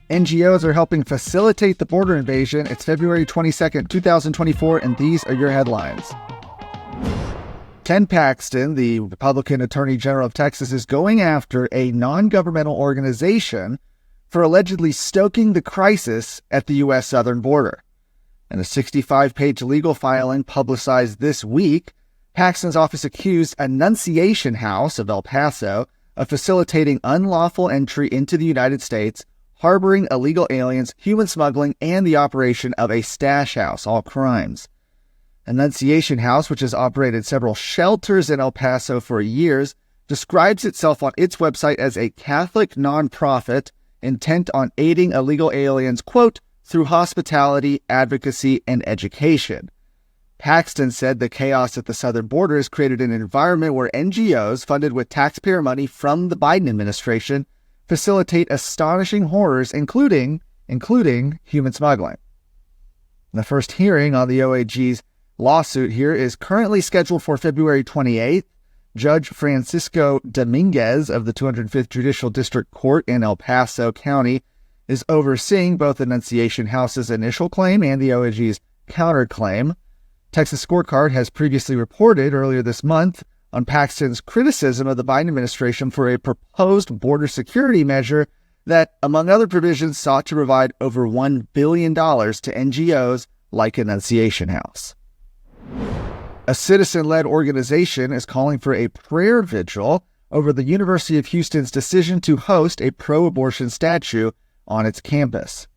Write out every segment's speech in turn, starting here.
NGOs are helping facilitate the border invasion. It's February 22nd, 2024, and these are your headlines. Ken Paxton, the Republican Attorney General of Texas, is going after a non-governmental organization for allegedly stoking the crisis at the U.S. southern border. In a 65-page legal filing publicized this week, Paxton's office accused Annunciation House of El Paso of facilitating unlawful entry into the United States, harboring illegal aliens, human smuggling, and the operation of a stash house, all crimes. Annunciation House, which has operated several shelters in El Paso for years, describes itself on its website as a Catholic nonprofit intent on aiding illegal aliens, quote, through hospitality, advocacy, and education. Paxton said the chaos at the southern border has created an environment where NGOs funded with taxpayer money from the Biden administration facilitate astonishing horrors, including human smuggling. The first hearing on the OAG's lawsuit here is currently scheduled for February 28th. Judge Francisco Dominguez of the 205th Judicial District Court in El Paso County is overseeing both Annunciation House's initial claim and the OAG's counterclaim. Texas Scorecard has previously reported earlier this month on Paxton's criticism of the Biden administration for a proposed border security measure that, among other provisions, sought to provide over $1 billion to NGOs like Annunciation House. A citizen-led organization is calling for a prayer vigil over the University of Houston's decision to host a pro-abortion statue on its campus.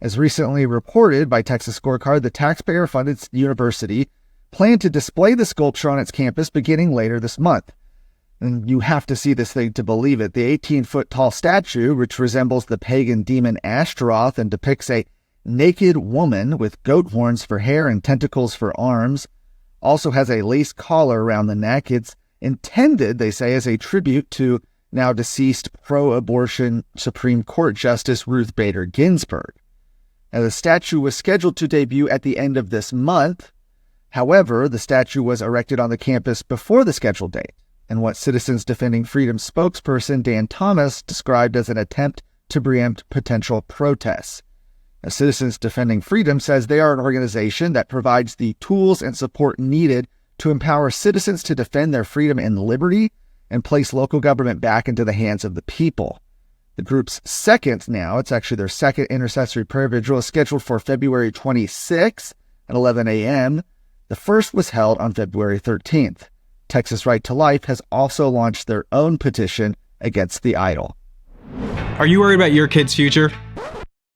As recently reported by Texas Scorecard, the taxpayer-funded university planned to display the sculpture on its campus beginning later this month. And you have to see this thing to believe it. The 18-foot-tall statue, which resembles the pagan demon Ashtaroth and depicts a naked woman with goat horns for hair and tentacles for arms, also has a lace collar around the neck. It's intended, they say, as a tribute to now deceased pro-abortion Supreme Court Justice Ruth Bader Ginsburg. Now, the statue was scheduled to debut at the end of this month. However, the statue was erected on the campus before the scheduled date, and what Citizens Defending Freedom spokesperson Dan Thomas described as an attempt to preempt potential protests. Now, Citizens Defending Freedom says they are an organization that provides the tools and support needed to empower citizens to defend their freedom and liberty and place local government back into the hands of the people. The group's it's actually their second intercessory prayer vigil, is scheduled for February 26th at 11 a.m. The first was held on February 13th. Texas Right to Life has also launched their own petition against the idol. Are you worried about your kid's future?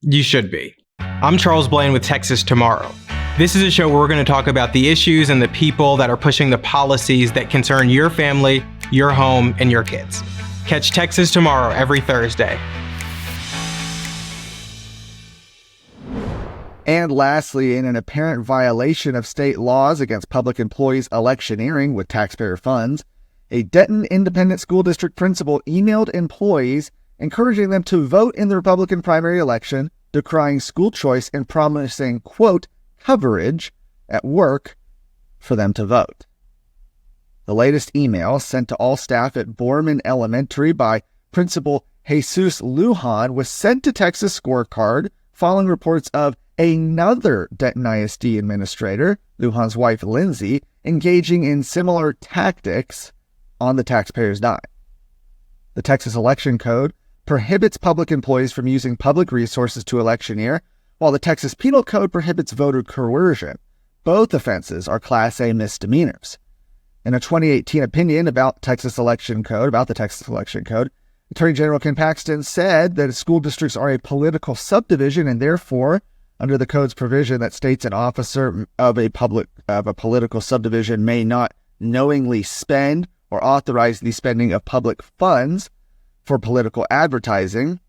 You should be. I'm Charles Blaine with Texas Tomorrow. This is a show where we're going to talk about the issues and the people that are pushing the policies that concern your family, your home, and your kids. Catch Texas Tomorrow every Thursday. And lastly, in an apparent violation of state laws against public employees electioneering with taxpayer funds, a Denton Independent School District principal emailed employees encouraging them to vote in the Republican primary election, decrying school choice and promising, quote, coverage at work for them to vote. The latest email, sent to all staff at Borman Elementary by Principal Jesus Lujan, was sent to Texas Scorecard following reports of another Denton ISD administrator, Lujan's wife Lindsay, engaging in similar tactics on the taxpayer's dime. The Texas Election Code prohibits public employees from using public resources to electioneer, while the Texas Penal Code prohibits voter coercion. Both offenses are Class A misdemeanors. In a 2018 opinion about the Texas Election Code, Attorney General Ken Paxton said that school districts are a political subdivision, and therefore, under the code's provision that states an officer of a political subdivision may not knowingly spend or authorize the spending of public funds for political advertising.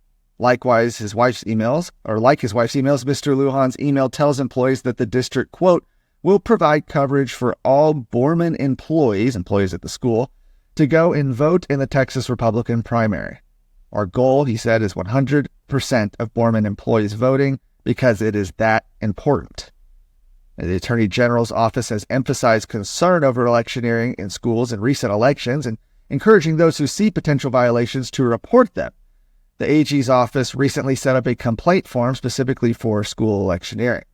Likewise, his wife's emails, Mr. Lujan's email tells employees that the district, quote, will provide coverage for all Borman employees at the school, to go and vote in the Texas Republican primary. Our goal, he said, is 100% of Borman employees voting because it is that important. The Attorney General's office has emphasized concern over electioneering in schools in recent elections and encouraging those who see potential violations to report them. The AG's office recently set up a complaint form specifically for school electioneering.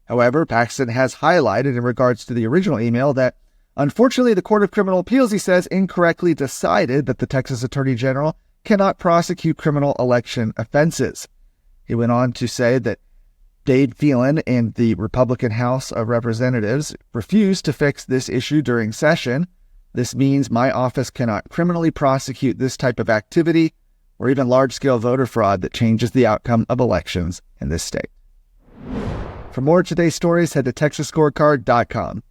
However, Paxton has highlighted in regards to the original email that, unfortunately, the Court of Criminal Appeals, he says, incorrectly decided that the Texas Attorney General cannot prosecute criminal election offenses. He went on to say that Dade Phelan and the Republican House of Representatives refused to fix this issue during session. This means my office cannot criminally prosecute this type of activity or even large-scale voter fraud that changes the outcome of elections in this state. For more of today's stories, head to TexasScorecard.com.